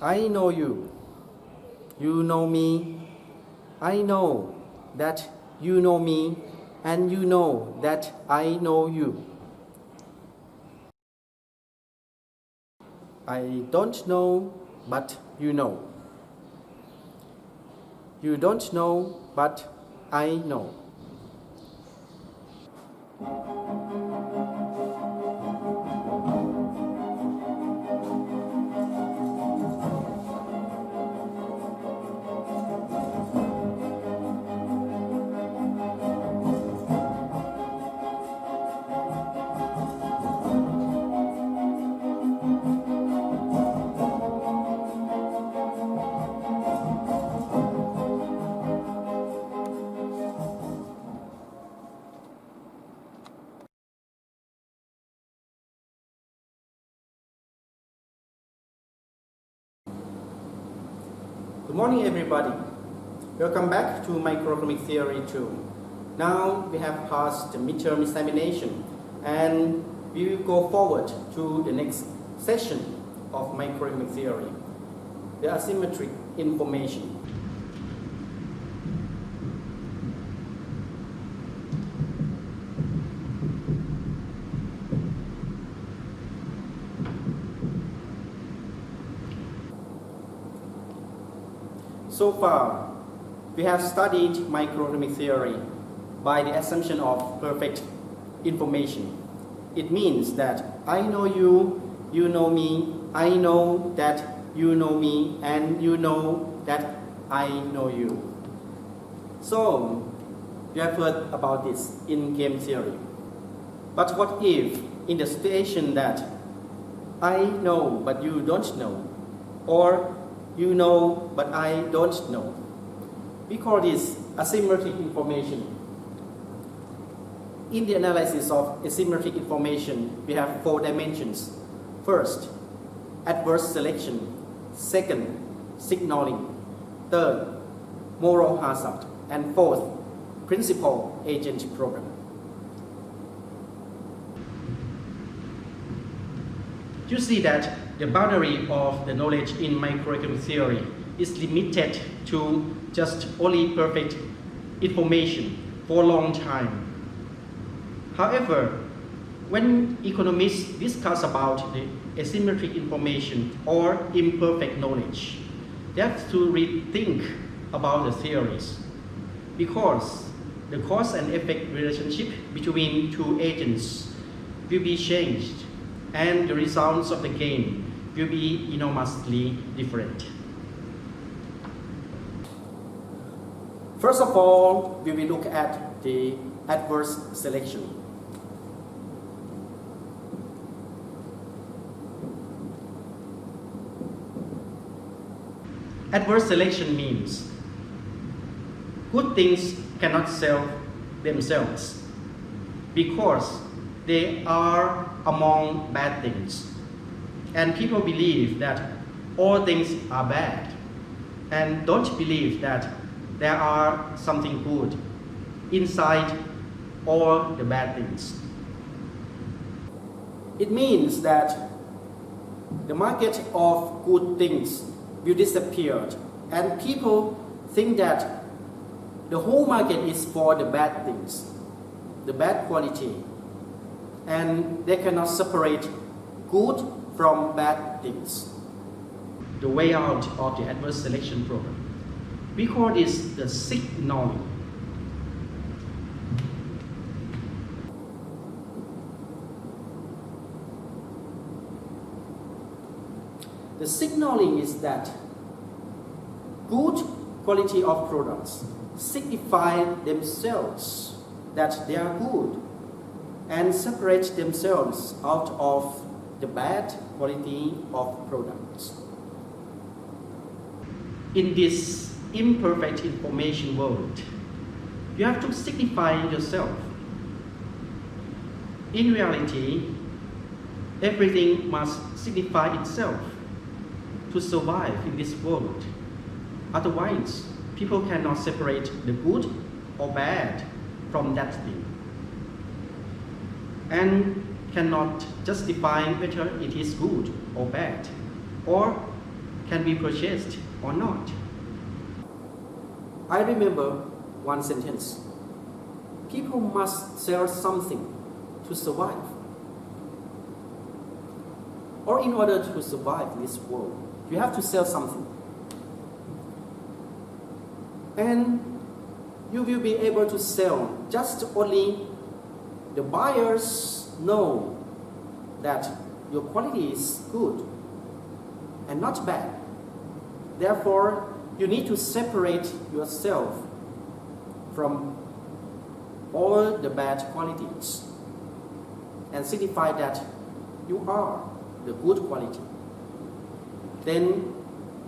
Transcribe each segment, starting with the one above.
I know you. You know me. I know that you know me, and you know that I know you. I don't know, but you know. You don't know, but I know. Good morning, everybody. Welcome back to Microeconomic Theory 2. Now we have passed the midterm examination and we will go forward to the next session of Microeconomic Theory, the asymmetric information. So far, we have studied microeconomic theory by the assumption of perfect information. It means that I know you, you know me, I know that you know me, and you know that I know you. So, you have heard about this in game theory. But what if, in the situation that I know but you don't know, or you know, but I don't know? We call this asymmetric information. In the analysis of asymmetric information, we have 4 dimensions. First, adverse selection. Second, signaling. Third, moral hazard. And fourth, principal-agent problem. You see that the boundary of the knowledge in microeconomic theory is limited to just only perfect information for a long time. However, when economists discuss about the asymmetric information or imperfect knowledge, they have to rethink about the theories, because the cause and effect relationship between 2 agents will be changed and the results of the game will be enormously different. First of all, we will look at the adverse selection. Adverse selection means good things cannot sell themselves because they are among bad things. And people believe that all things are bad and don't believe that there are something good inside all the bad things. It means that the market of good things will disappear and people think that the whole market is for the bad things, the bad quality, and they cannot separate good from bad things. The way out of the adverse selection problem, we call this the signaling. The signaling is that good quality of products signify themselves that they are good and separate themselves out of the bad quality of products. In this imperfect information world, you have to signify yourself. In reality, everything must signify itself to survive in this world. Otherwise, people cannot separate the good or bad from that thing, and cannot justify whether it is good or bad, or can be purchased or not. I remember one sentence. People must sell something to survive. Or in order to survive in this world, you have to sell something. And you will be able to sell just only the buyers know that your quality is good and not bad. Therefore, you need to separate yourself from all the bad qualities and signify that you are the good quality. Then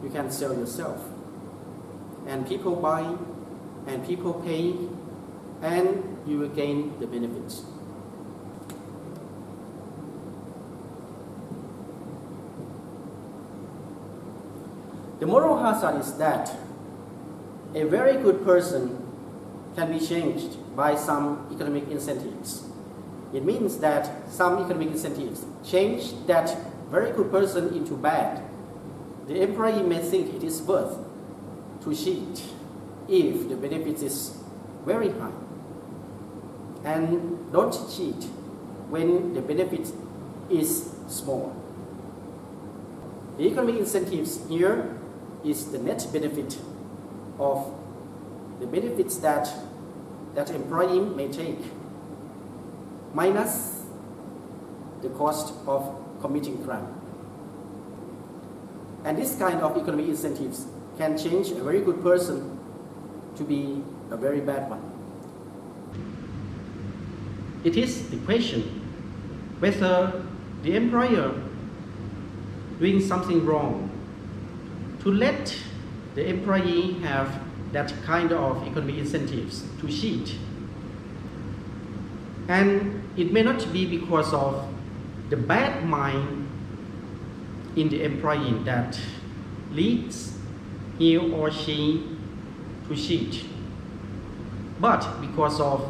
you can sell yourself. And people buy, and people pay, and you will gain the benefits. The moral hazard is that a very good person can be changed by some economic incentives. It means that some economic incentives change that very good person into bad. The employee may think it is worth to cheat if the benefit is very high. And don't cheat when the benefit is small. The economic incentives here is the net benefit of the benefits that employee may take minus the cost of committing crime. And this kind of economic incentives can change a very good person to be a very bad one. It is the question whether the employer doing something wrong to let the employee have that kind of economic incentives to cheat. And it may not be because of the bad mind in the employee that leads he or she to cheat, but because of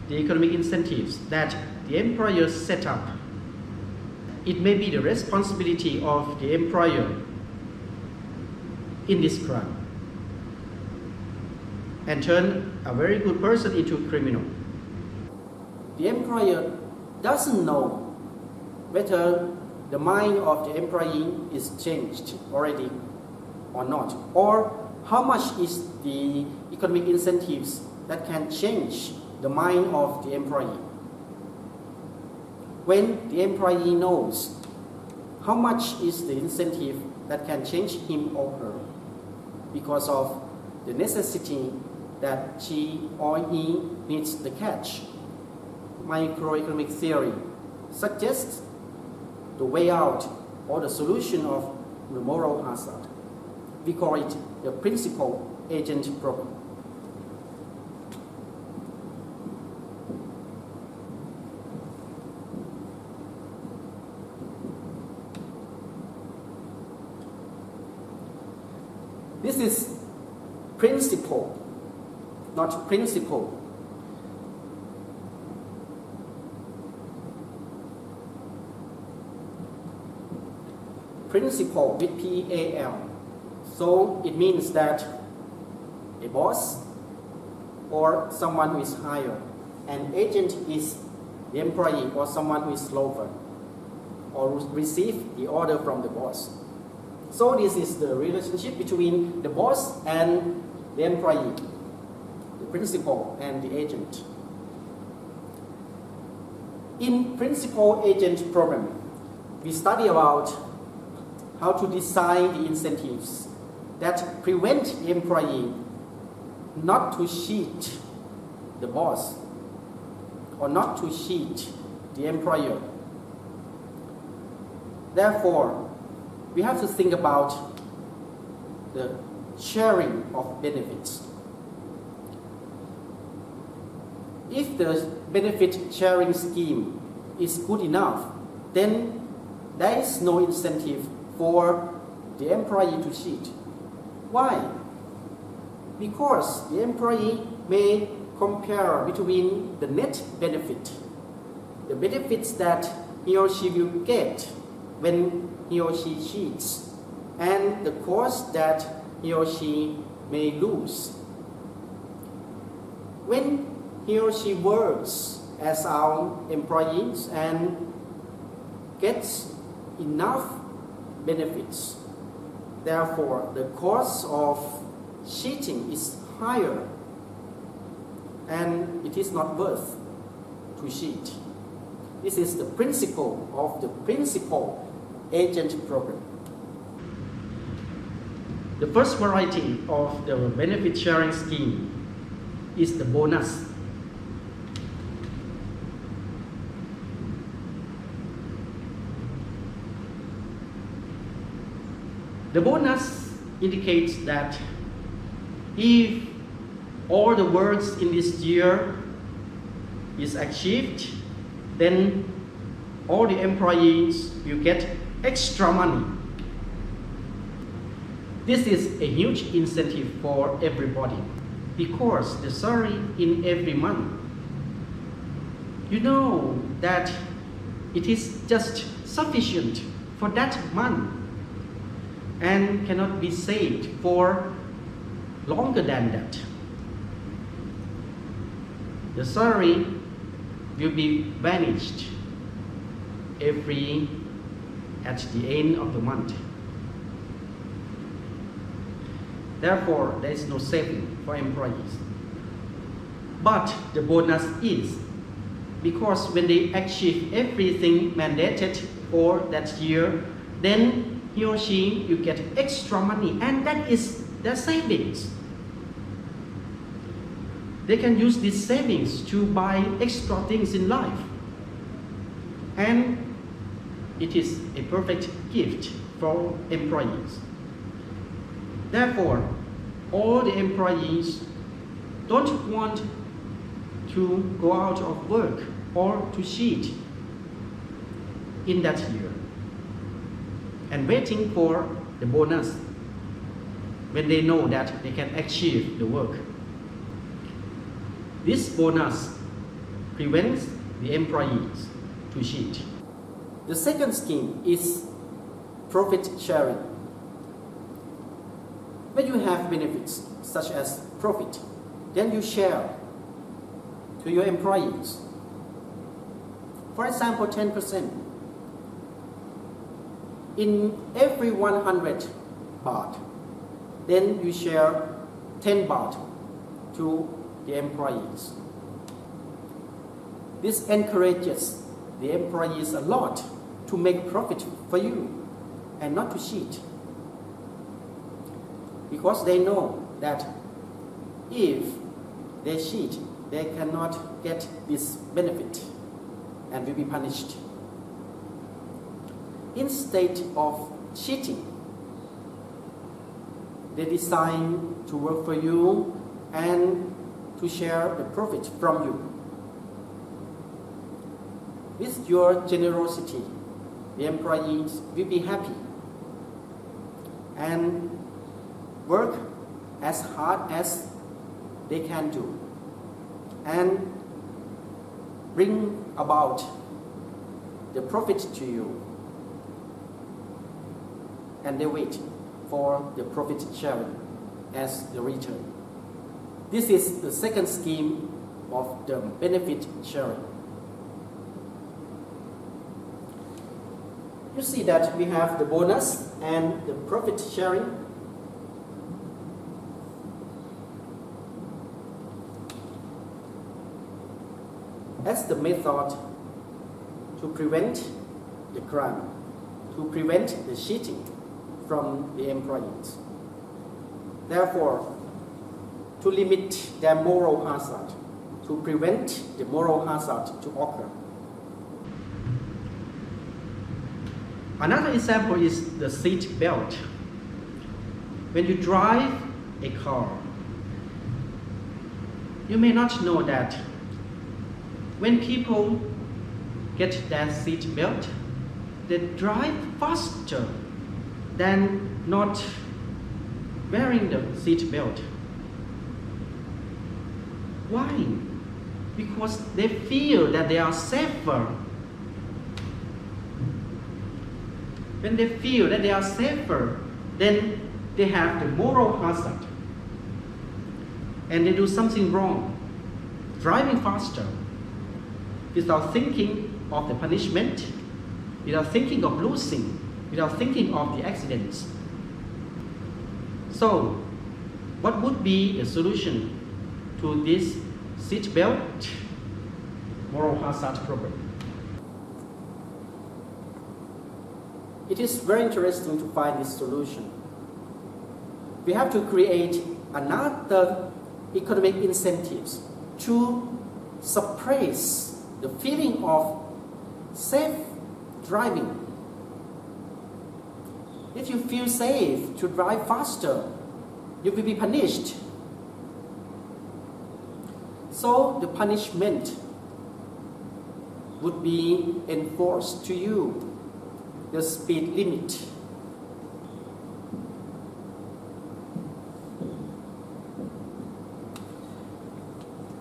the economic incentives that the employer set up. It may be the responsibility of the employer in this crime and turn a very good person into a criminal. The employer doesn't know whether the mind of the employee is changed already or not, or how much is the economic incentives that can change the mind of the employee. When the employee knows how much is the incentive that can change him or her because of the necessity that she or he needs the cash, microeconomic theory suggests the way out or the solution of the moral hazard. We call it the principal-agent problem. This is principle, not principle. Principle with P-A-L. So it means that a boss or someone who is higher, an agent is the employee or someone who is lower or receive the order from the boss. So this is the relationship between the boss and the employee, the principal and the agent. In principal-agent problem, we study about how to design the incentives that prevent the employee not to cheat the boss or not to cheat the employer. Therefore, we have to think about the sharing of benefits. If the benefit sharing scheme is good enough, then there is no incentive for the employee to cheat. Why? Because the employee may compare between the net benefit, the benefits that he or she will get when he or she cheats, and the cost that he or she may lose. When he or she works as our employees and gets enough benefits, therefore the cost of cheating is higher and it is not worth to cheat. This is the principle of the principal agent program. The first variety of the benefit sharing scheme is the bonus. The bonus indicates that if all the works in this year is achieved, then all the employees will get extra money. This is a huge incentive for everybody because the salary in every month, you know that it is just sufficient for that month and cannot be saved for longer than that. The salary will be vanished at the end of the month. Therefore, there is no saving for employees. But the bonus is, because when they achieve everything mandated for that year, then he or she will get extra money, and that is their savings. They can use these savings to buy extra things in life. And it is a perfect gift for employees. Therefore, all the employees don't want to go out of work or to cheat in that year and waiting for the bonus when they know that they can achieve the work. This bonus prevents the employees to cheat. The second scheme is profit sharing. When you have benefits such as profit, then you share to your employees. For example, 10%. In every 100 baht, then you share 10 baht to the employees. This encourages the employees a lot to make profit for you and not to cheat, because they know that if they cheat, they cannot get this benefit and will be punished. Instead of cheating, they decide to work for you and to share the profit from you. With your generosity, the employees will be happy and work as hard as they can do and bring about the profit to you, and they wait for the profit sharing as the return. This is the second scheme of the benefit sharing. You see that we have the bonus and the profit sharing. As the method to prevent the crime, to prevent the cheating from the employees. Therefore, to limit their moral hazard, to prevent the moral hazard to occur. Another example is the seat belt. When you drive a car, you may not know that when people get their seat belt, they drive faster than not wearing the seat belt. Why? Because they feel that they are safer. When they feel that they are safer, then they have the moral hazard and they do something wrong, driving faster without thinking of the punishment, without thinking of losing, without thinking of the accidents. So, what would be the solution to this seatbelt moral hazard problem? It is very interesting to find this solution. We have to create another economic incentives to suppress the feeling of safe driving. If you feel safe to drive faster, you will be punished. So the punishment would be enforced to you, the speed limit.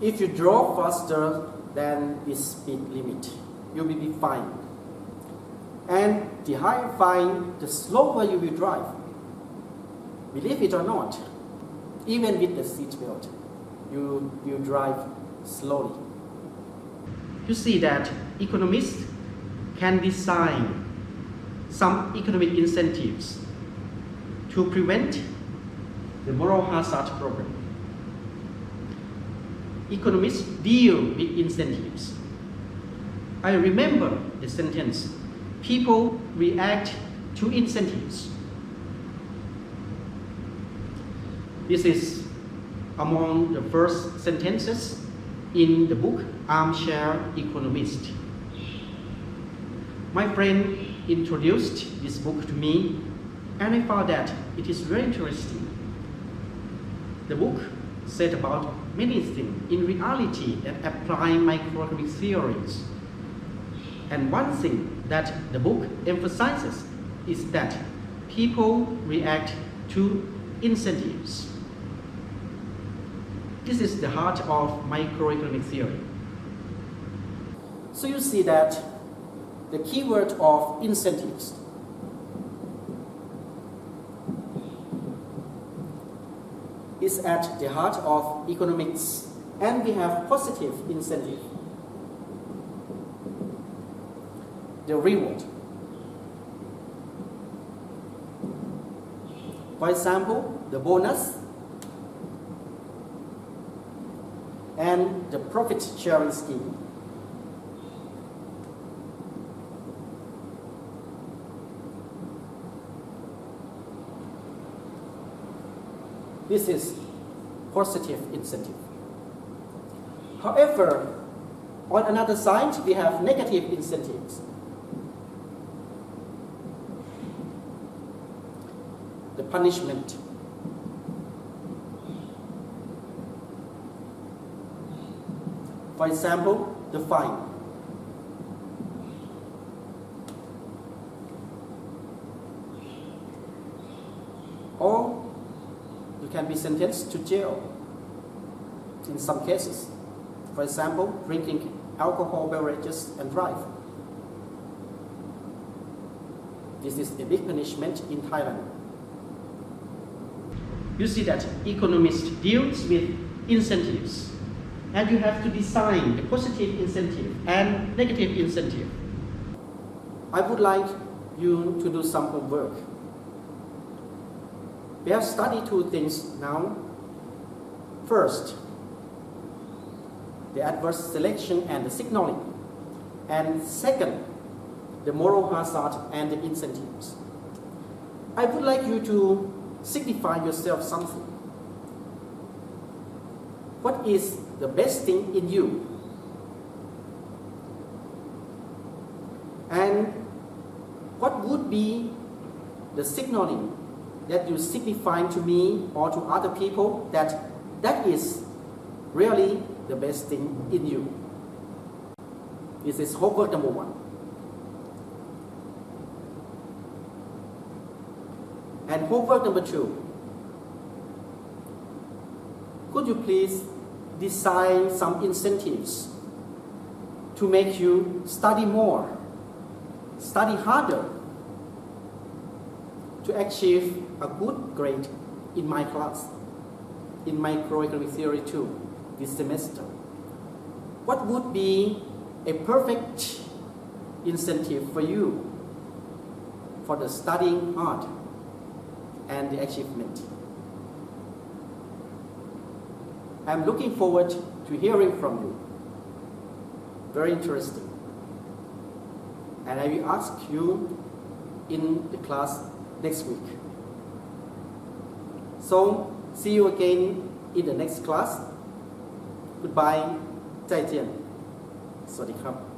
If you drove faster than the speed limit, you will be fined. And the higher fine, the slower you will drive. Believe it or not, even with the seatbelt, you drive slowly. You see that economists can design some economic incentives to prevent the moral hazard problem. Economists deal with incentives. I remember the sentence, people react to incentives. This is among the first sentences in the book Armchair Economist. My friend introduced this book to me and I found that it is very interesting. The book said about many things in reality that apply microeconomic theories. And one thing that the book emphasizes is that people react to incentives. This is the heart of microeconomic theory. So you see that the keyword of incentives is at the heart of economics, and we have positive incentive. The reward. For example, the bonus and the profit sharing scheme. This is positive incentive. However, on another side, we have negative incentives. The punishment. For example, the fine. Or you can be sentenced to jail in some cases. For example, drinking alcohol beverages and drive. This is a big punishment in Thailand. You see that economists deals with incentives, and you have to design the positive incentive and negative incentive. I would like you to do some homework. We have studied two things now. First, the adverse selection and the signaling. And second, the moral hazard and the incentives. I would like you to signify yourself something. What is the best thing in you? And what would be the signaling that you signify to me or to other people that that is really the best thing in you? This is homework number one. And homework number two. Could you please design some incentives to make you study more, study harder, to achieve a good grade in my class, in Microeconomic Theory 2 this semester? What would be a perfect incentive for you for the studying hard and the achievement? I'm looking forward to hearing from you. Very interesting. And I will ask you in the class next week. So, see you again in the next class. Goodbye. 再见. สวัสดีครับ